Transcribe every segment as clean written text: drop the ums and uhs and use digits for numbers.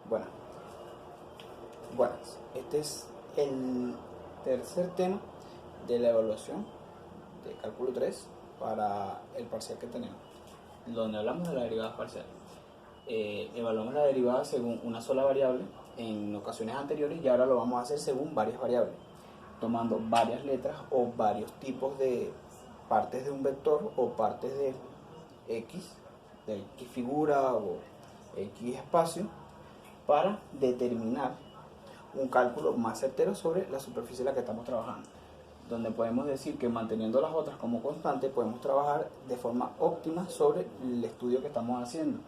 Bueno, buenas. Este es el tercer tema de la evaluación de cálculo 3 para el parcial que tenemos, donde hablamos de las derivadas parciales. Evaluamos la derivada según una sola variable en ocasiones anteriores y ahora lo vamos a hacer según varias variables, tomando varias letras o varios tipos de partes de un vector o partes de X, de X figura o X espacio, para determinar un cálculo más certero sobre la superficie en la que estamos trabajando, donde podemos decir que manteniendo las otras como constante podemos trabajar de forma óptima sobre el estudio que estamos haciendo.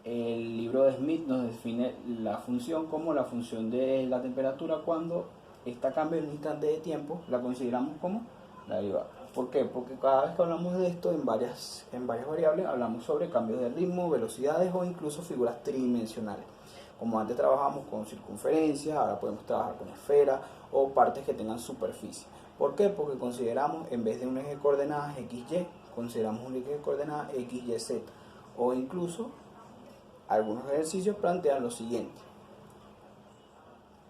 El libro de Smith nos define la función como la función de la temperatura cuando esta cambia en un instante de tiempo, la consideramos como la derivada. ¿Por qué? Porque cada vez que hablamos de esto en varias variables hablamos sobre cambios de ritmo, velocidades o incluso figuras tridimensionales. Como antes trabajamos con circunferencias, ahora podemos trabajar con esferas o partes que tengan superficie. ¿Por qué? Porque consideramos, en vez de un eje de coordenadas XY, consideramos un eje de coordenadas XYZ. O incluso, algunos ejercicios plantean lo siguiente.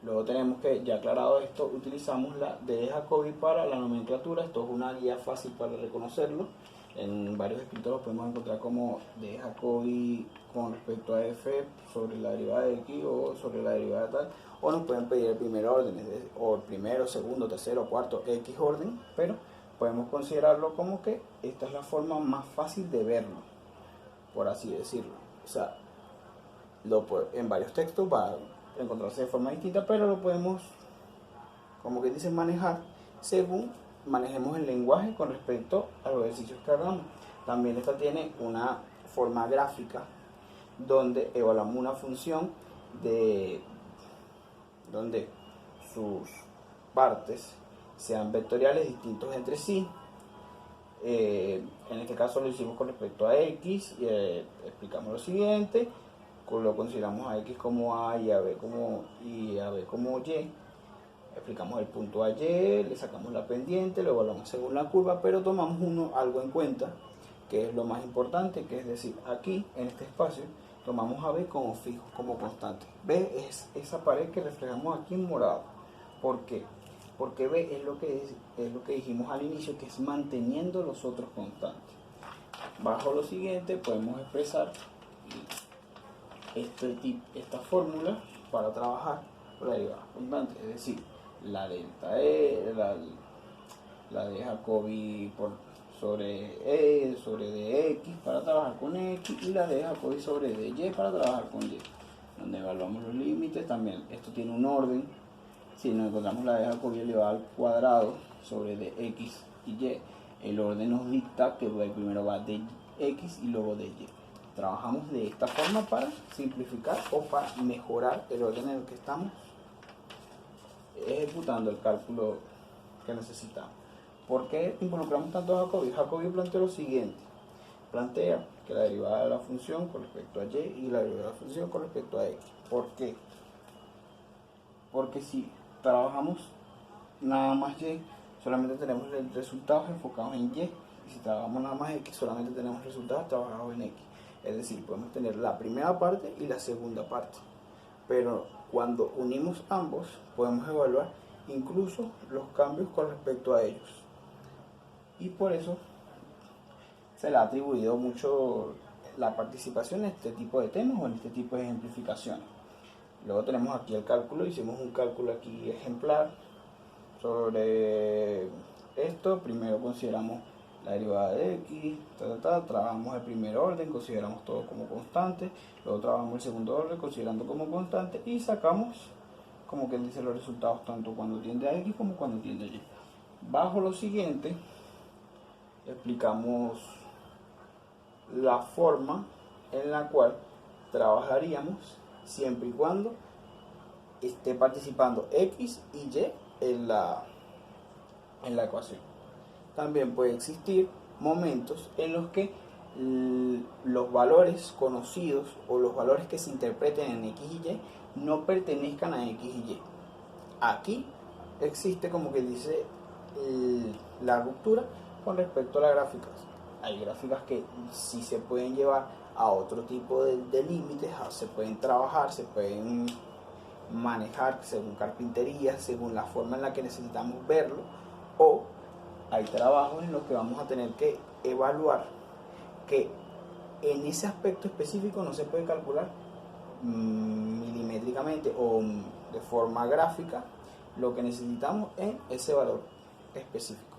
Luego tenemos que, ya aclarado esto, utilizamos la D de Jacobi para la nomenclatura. Esto es una guía fácil para reconocerlo. En varios escritos lo podemos encontrar como D de Jacobi con respecto a f sobre la derivada de x o sobre la derivada de tal. O nos pueden pedir el primer orden, o el primero, segundo, tercero, cuarto, x orden. Pero podemos considerarlo como que esta es la forma más fácil de verlo, por así decirlo. O sea, en varios textos va a encontrarse de forma distinta, pero lo podemos, como que dicen, manejar según manejemos el lenguaje con respecto a los ejercicios que hagamos. También esta tiene una forma gráfica donde evaluamos una función donde sus partes sean vectoriales distintos entre sí. En este caso lo hicimos con respecto a x y explicamos lo siguiente. Lo consideramos a x como a y a b como y. Explicamos el punto a y, le sacamos la pendiente, lo evaluamos según la curva, pero tomamos algo en cuenta, que es lo más importante, que es decir, aquí en este espacio tomamos a b como fijo, como constante. B es esa pared que reflejamos aquí en morado. ¿Por qué? Porque b es lo que dijimos al inicio, que es manteniendo los otros constantes. Bajo lo siguiente podemos expresar esta fórmula para trabajar por la derivada constante, es decir, la delta la de Jacobi sobre dx para trabajar con x, y la de Jacobi sobre dy para trabajar con y, donde evaluamos los límites. También esto tiene un orden. Si nos encontramos la de Jacobi elevada al cuadrado sobre dx y y, el orden nos dicta que primero va de x y luego de y. Trabajamos de esta forma para simplificar o para mejorar el orden en el que estamos ejecutando el cálculo que necesitamos. ¿Por qué involucramos tanto a Jacobi? Jacobi plantea lo siguiente. Plantea que la derivada de la función con respecto a y la derivada de la función con respecto a x. ¿Por qué? Porque si trabajamos nada más y, solamente tenemos resultados enfocados en y. Y si trabajamos nada más x, solamente tenemos resultados trabajados en x. Es decir, podemos tener la primera parte y la segunda parte. Pero cuando unimos ambos, podemos evaluar incluso los cambios con respecto a ellos. Y por eso se le ha atribuido mucho la participación en este tipo de temas o en este tipo de ejemplificaciones. Luego tenemos aquí el cálculo. Hicimos un cálculo aquí ejemplar sobre esto. Primero consideramos la derivada de x, trabajamos el primer orden, consideramos todo como constante. Luego trabajamos el segundo orden considerando como constante y sacamos, como quien dice, los resultados tanto cuando tiende a x como cuando tiende a y. Bajo lo siguiente explicamos la forma en la cual trabajaríamos siempre y cuando esté participando x y y en la ecuación. También puede existir momentos en los que los valores conocidos o los valores que se interpreten en x y y no pertenezcan a x y y. Aquí existe, como que dice, la ruptura con respecto a las gráficas. Hay gráficas que sí se pueden llevar a otro tipo de límites, se pueden trabajar, se pueden manejar según carpintería, según la forma en la que necesitamos verlo, o hay trabajos en los que vamos a tener que evaluar que en ese aspecto específico no se puede calcular milimétricamente o de forma gráfica lo que necesitamos en ese valor específico.